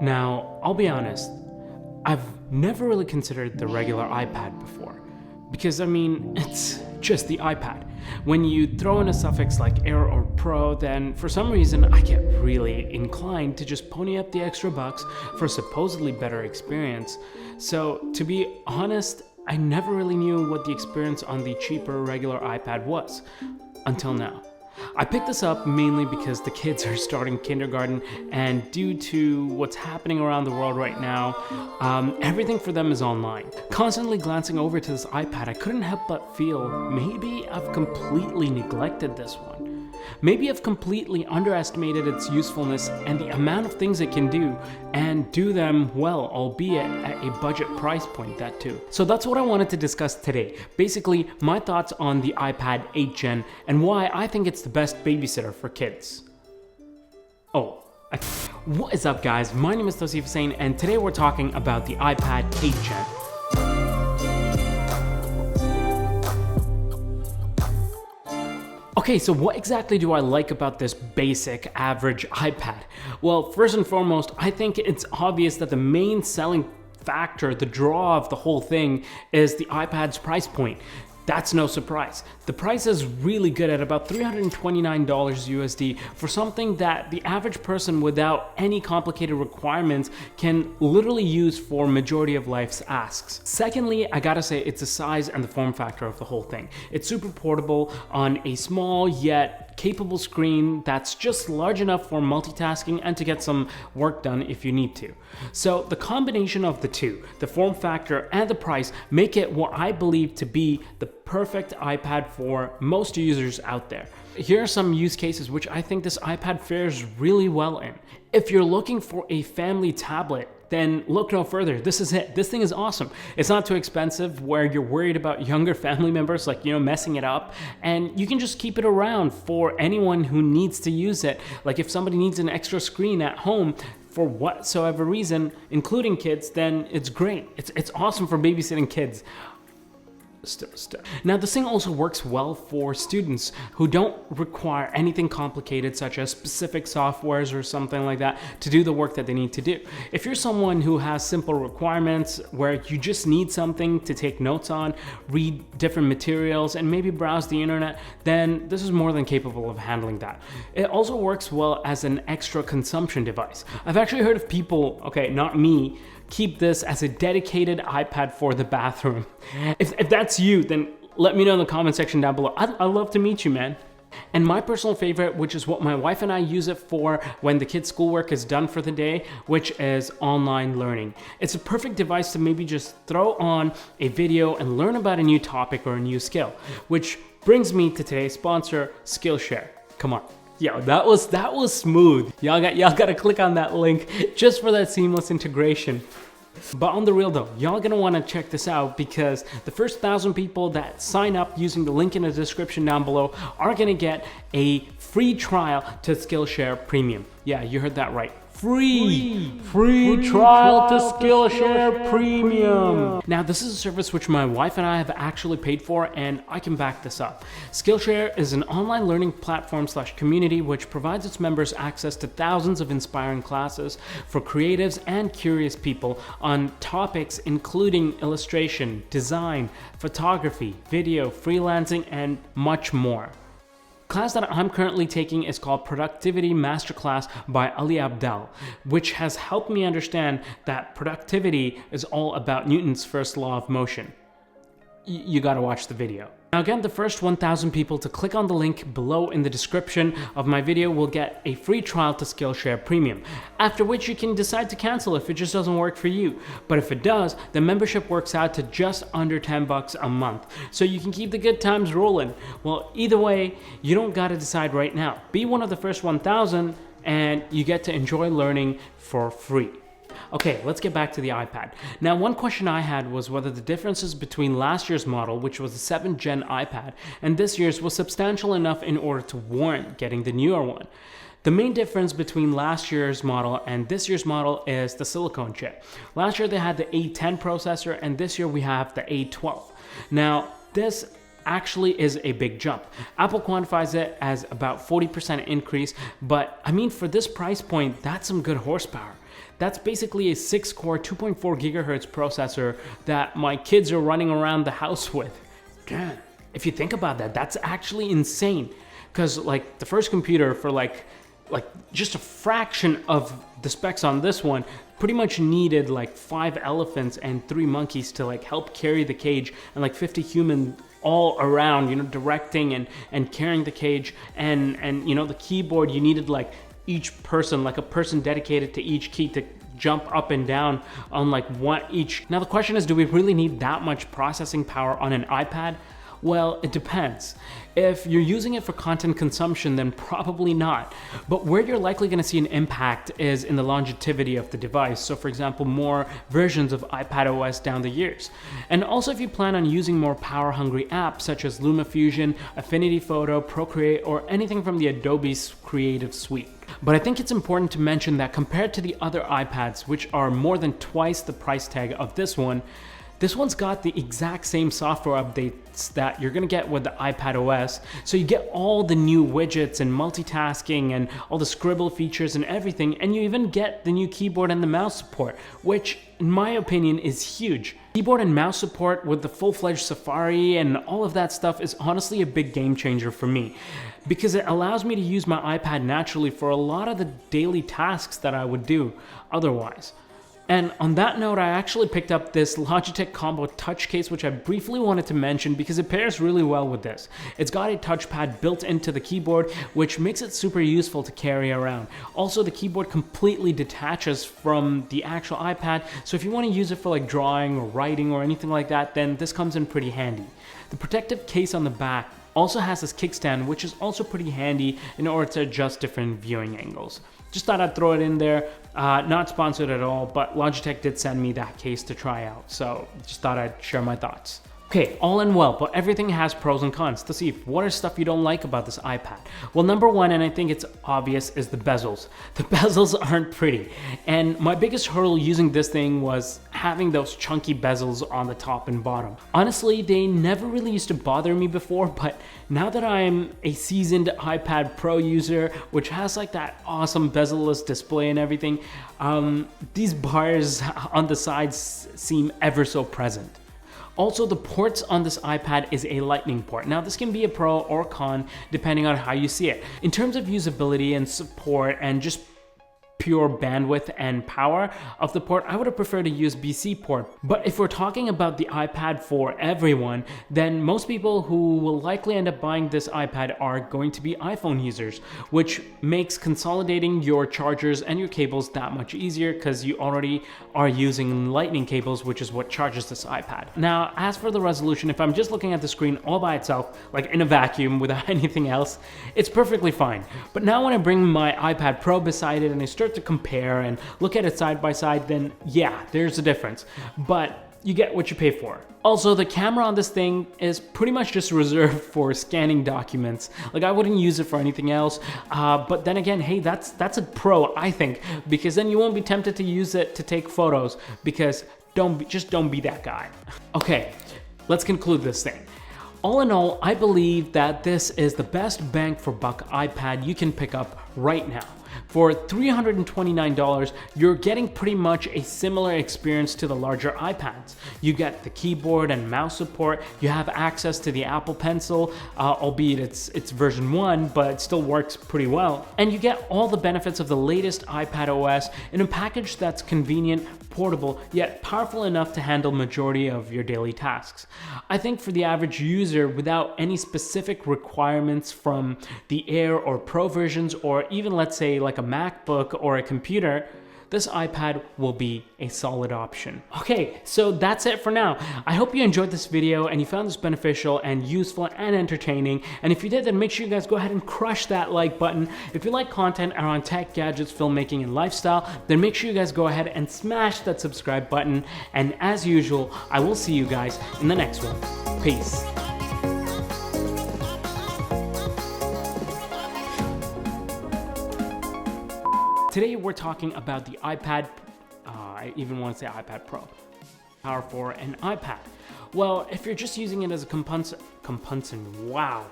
Now, I'll be honest, I've never really considered the regular iPad before. Because, it's just the iPad. When you throw in a suffix like Air or Pro, then for some reason I get really inclined to just pony up the extra bucks for a supposedly better experience. So, to be honest, I never really knew what the experience on the cheaper regular iPad was. Until now. I picked this up mainly because the kids are starting kindergarten, and due to what's happening around the world right now, everything for them is online. Constantly glancing over to this iPad, I couldn't help but feel maybe I've completely neglected this one. Maybe I've completely underestimated its usefulness and the amount of things it can do, and do them well, albeit at a budget price point, that too. So that's what I wanted to discuss today. Basically, my thoughts on the iPad 8th Gen and why I think it's the best babysitter for kids. What is up, guys? My name is Tausif Hussain, and today we're talking about the iPad 8th Gen. Okay, so what exactly do I like about this basic, average iPad? Well, first and foremost, I think it's obvious that the main selling factor, the draw of the whole thing, is the iPad's price point. That's no surprise. The price is really good at about $329 USD for something that the average person without any complicated requirements can literally use for majority of life's asks. Secondly, I gotta say it's the size and the form factor of the whole thing. It's super portable on a small yet capable screen that's just large enough for multitasking and to get some work done if you need to. So the combination of the two, the form factor and the price, make it what I believe to be the perfect iPad for most users out there. Here are some use cases which I think this iPad fares really well in. If you're looking for a family tablet, then look no further. This is it. This thing is awesome. It's not too expensive where you're worried about younger family members messing it up, and you can just keep it around for anyone who needs to use it. Like if somebody needs an extra screen at home for whatsoever reason, including kids, then it's great. It's awesome for babysitting kids. Now, this thing also works well for students who don't require anything complicated, such as specific softwares or something like that, to do the work that they need to do. If you're someone who has simple requirements where you just need something to take notes on, read different materials, and maybe browse the internet, then this is more than capable of handling that. It also works well as an extra consumption device. I've actually heard of people, okay, not me, keep this as a dedicated iPad for the bathroom. If that's you, then let me know in the comment section down below. I'd love to meet you, man. And my personal favorite, which is what my wife and I use it for when the kids' schoolwork is done for the day, which is online learning. It's a perfect device to maybe just throw on a video and learn about a new topic or a new skill. Which brings me to today's sponsor, Skillshare. Come on. Yo, that was smooth. Y'all gotta click on that link just for that seamless integration. But on the real though, y'all gonna wanna check this out because the first 1,000 people that sign up using the link in the description down below are gonna get a free trial to Skillshare Premium. Yeah, you heard that right. Free trial to Skillshare Premium. Now, this is a service which my wife and I have actually paid for, and I can back this up. Skillshare is an online learning platform / community which provides its members access to thousands of inspiring classes for creatives and curious people on topics including illustration, design, photography, video, freelancing, and much more. Class that I'm currently taking is called Productivity Masterclass by Ali Abdaal, which has helped me understand that productivity is all about Newton's first law of motion. You gotta watch the video. Now again, the first 1,000 people to click on the link below in the description of my video will get a free trial to Skillshare Premium, after which you can decide to cancel if it just doesn't work for you. But if it does, the membership works out to just under $10 a month, so you can keep the good times rolling. Well, either way, you don't gotta decide right now. Be one of the first 1,000 and you get to enjoy learning for free. Okay, let's get back to the iPad. Now, one question I had was whether the differences between last year's model, which was the 7th Gen iPad, and this year's was substantial enough in order to warrant getting the newer one. The main difference between last year's model and this year's model is the silicone chip. Last year they had the A10 processor, and this year we have the A12. Now, this actually is a big jump. Apple quantifies it as about 40% increase, but I mean, for this price point, that's some good horsepower. That's basically a 6-core, 2.4 gigahertz processor that my kids are running around the house with. Damn. If you think about that, that's actually insane. Because like the first computer for like just a fraction of the specs on this one pretty much needed like 5 elephants and 3 monkeys to like help carry the cage, and like 50 humans all around, you know, directing and carrying the cage, and you know, the keyboard, you needed like each person, like a person dedicated to each key to jump up and down on like one each. Now the question is, do we really need that much processing power on an iPad? Well, it depends. If you're using it for content consumption, then probably not. But where you're likely going to see an impact is in the longevity of the device. So for example, more versions of iPadOS down the years. And also if you plan on using more power-hungry apps such as LumaFusion, Affinity Photo, Procreate, or anything from the Adobe Creative Suite. But I think it's important to mention that compared to the other iPads, which are more than twice the price tag of this one's got the exact same software updates that you're gonna get with the iPadOS. So you get all the new widgets and multitasking and all the scribble features and everything, and you even get the new keyboard and the mouse support, which in my opinion is huge. Keyboard and mouse support with the full-fledged Safari and all of that stuff is honestly a big game changer for me, because it allows me to use my iPad naturally for a lot of the daily tasks that I would do otherwise. And on that note, I actually picked up this Logitech Combo Touch case, which I briefly wanted to mention because it pairs really well with this. It's got a touchpad built into the keyboard, which makes it super useful to carry around. Also, the keyboard completely detaches from the actual iPad, so if you want to use it for like drawing or writing or anything like that, then this comes in pretty handy. The protective case on the back also has this kickstand, which is also pretty handy in order to adjust different viewing angles. Just thought I'd throw it in there. Not sponsored at all, but Logitech did send me that case to try out, so just thought I'd share my thoughts. Okay, all in well, but everything has pros and cons. Tausif, what are stuff you don't like about this iPad? Well, number one, and I think it's obvious, is the bezels. The bezels aren't pretty. And my biggest hurdle using this thing was having those chunky bezels on the top and bottom. Honestly, they never really used to bother me before, but now that I'm a seasoned iPad Pro user, which has like that awesome bezel-less display and everything, these bars on the sides seem ever so present. Also, the ports on this iPad is a Lightning port. Now, this can be a pro or con depending on how you see it. In terms of usability and support and just pure bandwidth and power of the port, I would have preferred a USB-C port. But if we're talking about the iPad for everyone, then most people who will likely end up buying this iPad are going to be iPhone users, which makes consolidating your chargers and your cables that much easier because you already are using Lightning cables, which is what charges this iPad. Now, as for the resolution, if I'm just looking at the screen all by itself, like in a vacuum without anything else, it's perfectly fine. But now when I bring my iPad Pro beside it and I start to compare and look at it side by side, then yeah, there's a difference, but you get what you pay for. Also, the camera on this thing is pretty much just reserved for scanning documents. Like, I wouldn't use it for anything else, but then again, hey, that's a pro, I think, because then you won't be tempted to use it to take photos, because just don't be that guy. Okay, let's conclude this thing. All in all, I believe that this is the best bang for buck iPad you can pick up right now. For $329, you're getting pretty much a similar experience to the larger iPads. You get the keyboard and mouse support, you have access to the Apple Pencil, albeit it's version 1, but it still works pretty well. And you get all the benefits of the latest iPadOS in a package that's convenient, portable, yet powerful enough to handle majority of your daily tasks. I think for the average user, without any specific requirements from the Air or Pro versions, or even let's say like a MacBook or a computer, this iPad will be a solid option. Okay, so that's it for now. I hope you enjoyed this video and you found this beneficial and useful and entertaining. And if you did, then make sure you guys go ahead and crush that like button. If you like content around tech, gadgets, filmmaking, and lifestyle, then make sure you guys go ahead and smash that subscribe button. And as usual, I will see you guys in the next one. Peace. Today we're talking about the iPad, I even want to say iPad Pro, Power for an iPad. Well, if you're just using it as a compulsion, wow.